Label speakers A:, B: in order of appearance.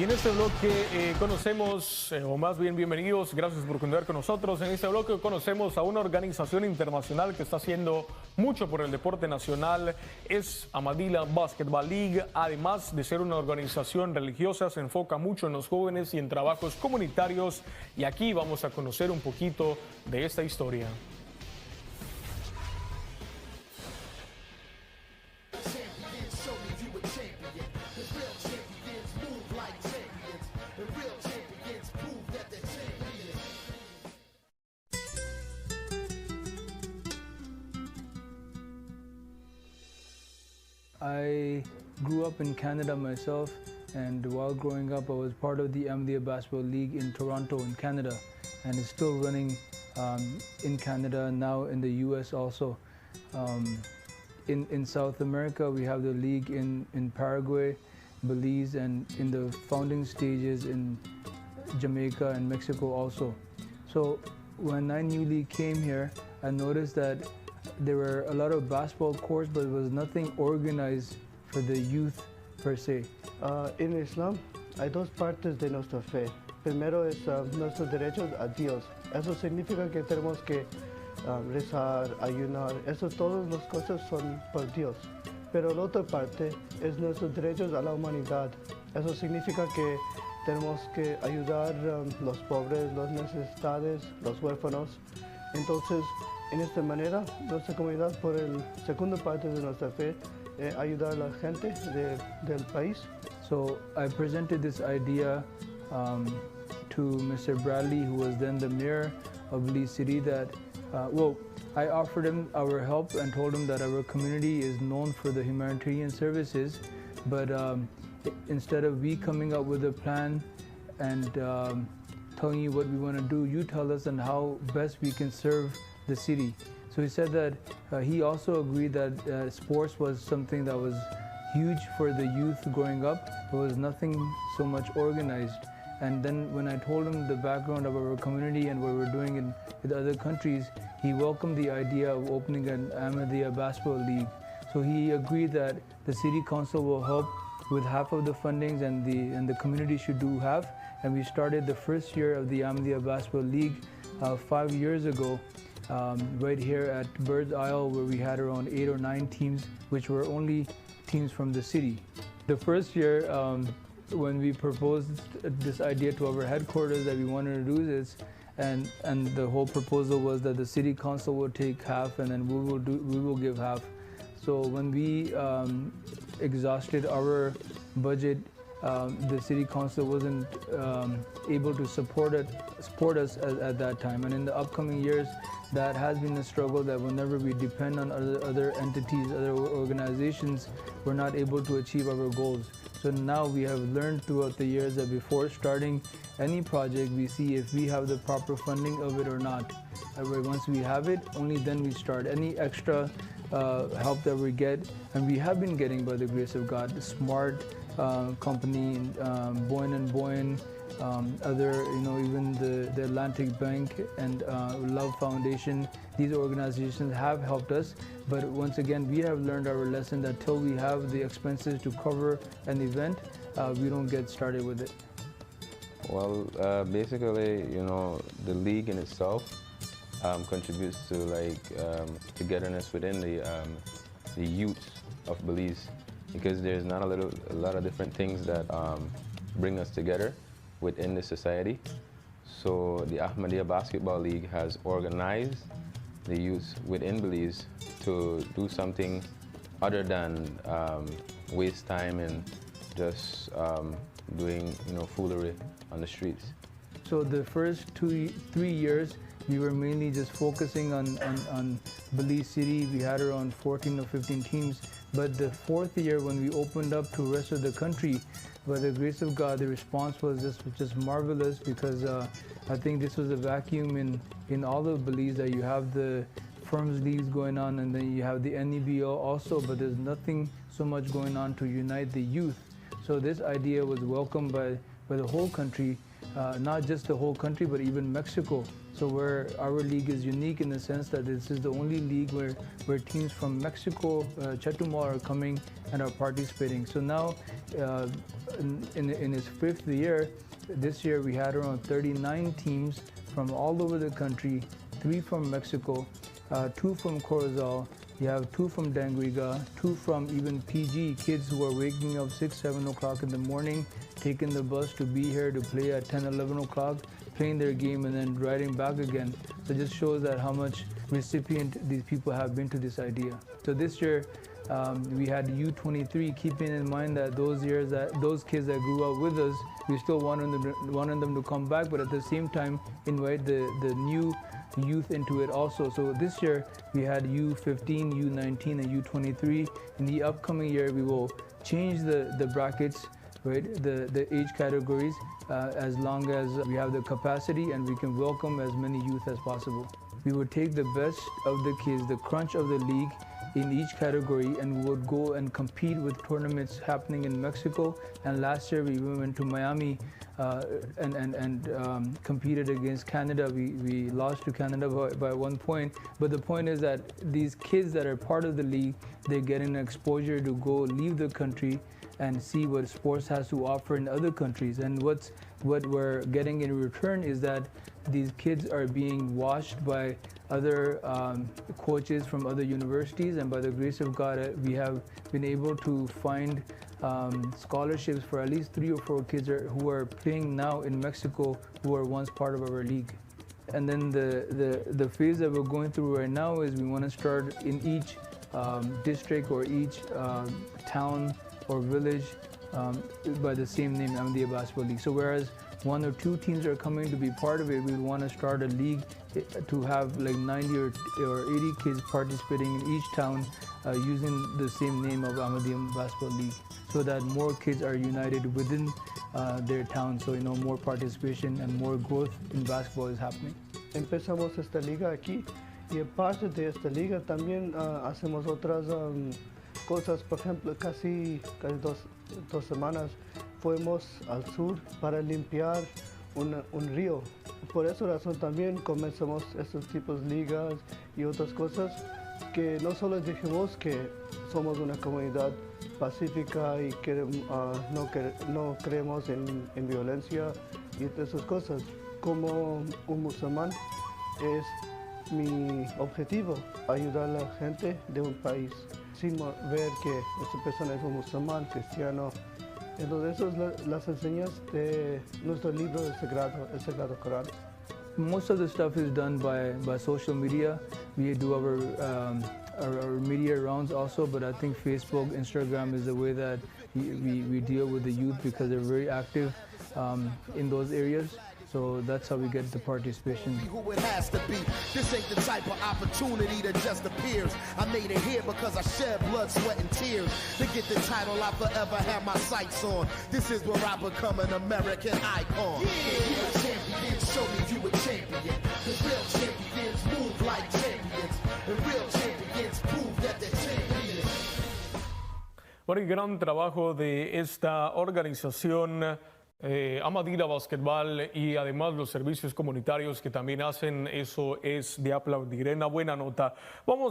A: Y en este bloque conocemos, o más bien bienvenidos, gracias por continuar con nosotros. En este bloque conocemos a una organización internacional que está haciendo mucho por el deporte nacional. Es Ahmadiyya Basketball League. Además de ser una organización religiosa, se enfoca mucho en los jóvenes y en trabajos comunitarios. Y aquí vamos a conocer un poquito de esta historia.
B: I grew up in Canada myself, and while growing up I was part of the Ahmadiyya Basketball League in Toronto in Canada, and it's still running in Canada, now in the US also. In South America we have the league in Paraguay, Belize, and in the founding stages in Jamaica and Mexico also. So when I newly came here, I noticed that there were a lot of basketball courts, but there was nothing organized for the youth per se.
C: En Islam hay dos partes de nuestra fe. Primero es nuestros derechos a Dios. Eso significa que tenemos que rezar, ayunar. Eso, todas las cosas son por Dios. Pero la otra parte es nuestros derechos a la humanidad. Eso significa que tenemos que ayudar a los pobres, los necesitados, los huérfanos. Entonces, en esta manera, nuestra comunidad, por la segunda parte de nuestra fe, ayudar a la gente del país.
B: So I presented this idea to Mr. Bradley, who was then the mayor of Belize City, that, I offered him our help and told him that our community is known for the humanitarian services, but instead of we coming up with a plan and telling you what we want to do, you tell us and how best we can serve the city. So he said that he also agreed that sports was something that was huge for the youth growing up. There was nothing so much organized. And then when I told him the background of our community and what we're doing in other countries, he welcomed the idea of opening an Ahmadiyya Basketball League. So he agreed that the city council will help with half of the fundings and the community should do half. And we started the first year of the Ahmadiyya Basketball League 5 years ago. Right here at Bird's Isle, where we had around 8 or 9 teams, which were only teams from the city. The first year, when we proposed this idea to our headquarters that we wanted to do this, and the whole proposal was that the city council would take half and then we will give half. So when we exhausted our budget, the city council wasn't able to support us at that time. And in the upcoming years, that has been a struggle, that whenever we depend on other entities, other organizations, we're not able to achieve our goals. So now we have learned throughout the years that before starting any project, we see if we have the proper funding of it or not. Once we have it, only then we start. Any extra help that we get, and we have been getting by the grace of God, the Smart company, Boyne & Boyne, other, even the Atlantic Bank and Love Foundation, these organizations have helped us. But once again, we have learned our lesson that till we have the expenses to cover an event, we don't get started with it.
D: Well, basically, the league in itself contributes to togetherness within the youth of Belize, because there's not a lot of different things that bring us together within the society. So the Ahmadiyya Basketball League has organized the youth within Belize to do something other than waste time and just doing foolery on the streets.
B: So the first 3 years, we were mainly just focusing on Belize City. We had around 14 or 15 teams. But the 4th year, when we opened up to the rest of the country, by the grace of God, the response was just marvelous, because I think this was a vacuum in all of Belize, that you have the firms leagues going on, and then you have the NEBO also, but there's nothing so much going on to unite the youth. So this idea was welcomed by the whole country, not just the whole country, but even Mexico. So our league is unique in the sense that this is the only league where teams from Mexico, Chetumal, are coming and are participating. So now, in its 5th year, this year we had around 39 teams from all over the country, 3 from Mexico, 2 from Corozal. You have 2 from Dangriga, 2 from even PG, kids who are waking up 6, 7 o'clock in the morning, taking the bus to be here to play at 10, 11 o'clock, playing their game and then riding back again. So it just shows that how much recipient these people have been to this idea. So this year, we had U23, keeping in mind that those kids that grew up with us, we still wanted them to come back, but at the same time invite the new youth into it also. So this year we had U15, U19, and U23. In the upcoming year, we will change the brackets, right? The age categories, as long as we have the capacity and we can welcome as many youth as possible. We would take the best of the kids, the crunch of the league, in each category, and we would go and compete with tournaments happening in Mexico. And last year we went to Miami and competed against Canada. We lost to Canada by 1 point. But the point is that these kids that are part of the league, they're getting exposure to go leave the country and see what sports has to offer in other countries. And what we're getting in return is that these kids are being watched by other coaches from other universities, and by the grace of God, we have been able to find scholarships for at least 3 or 4 kids who are playing now in Mexico who were once part of our league. And then the phase that we're going through right now is we want to start in each district or each town or village by the same name, Ahmadiyya Basketball League. So whereas 1 or 2 teams are coming to be part of it, we want to start a league to have like 90 or 80 kids participating in each town using the same name of Ahmadiyya Basketball League, so that more kids are united within their town, so more participation and more growth in basketball is happening.
C: Empezamos esta liga aquí y aparte de esta liga también hacemos otras cosas. Por ejemplo, casi 2 semanas fuimos al sur para limpiar un río. Por esa razón también comenzamos estos tipos de ligas y otras cosas, que no solo dijimos que somos una comunidad pacífica y que no creemos en violencia y esas cosas. Como un musulmán, es mi objetivo ayudar a la gente de un país sin ver que esa persona es un musulmán, cristiano. Entonces, eso es las enseñanzas de nuestro libro el Sagrado Corán.
B: Most of the stuff is done by social media. We do our media rounds also, but I think Facebook, Instagram is the way that we deal with the youth, because they're very active in those areas. So that's how we get the participation.
E: Who it has to be. This ain't the type of opportunity that just appears. I made it here because I shed blood, sweat, and tears. To get the title I forever have my sights on. This is where I become an American icon. Yeah. You a champion, show me you a champion. Cause real champions move like champions. And real champions prove that they're champions.
A: Bueno, y gran trabajo de esta organización Ahmadiyya Basketball, y además los servicios comunitarios que también hacen, eso es de aplaudir. En una buena nota. Vamos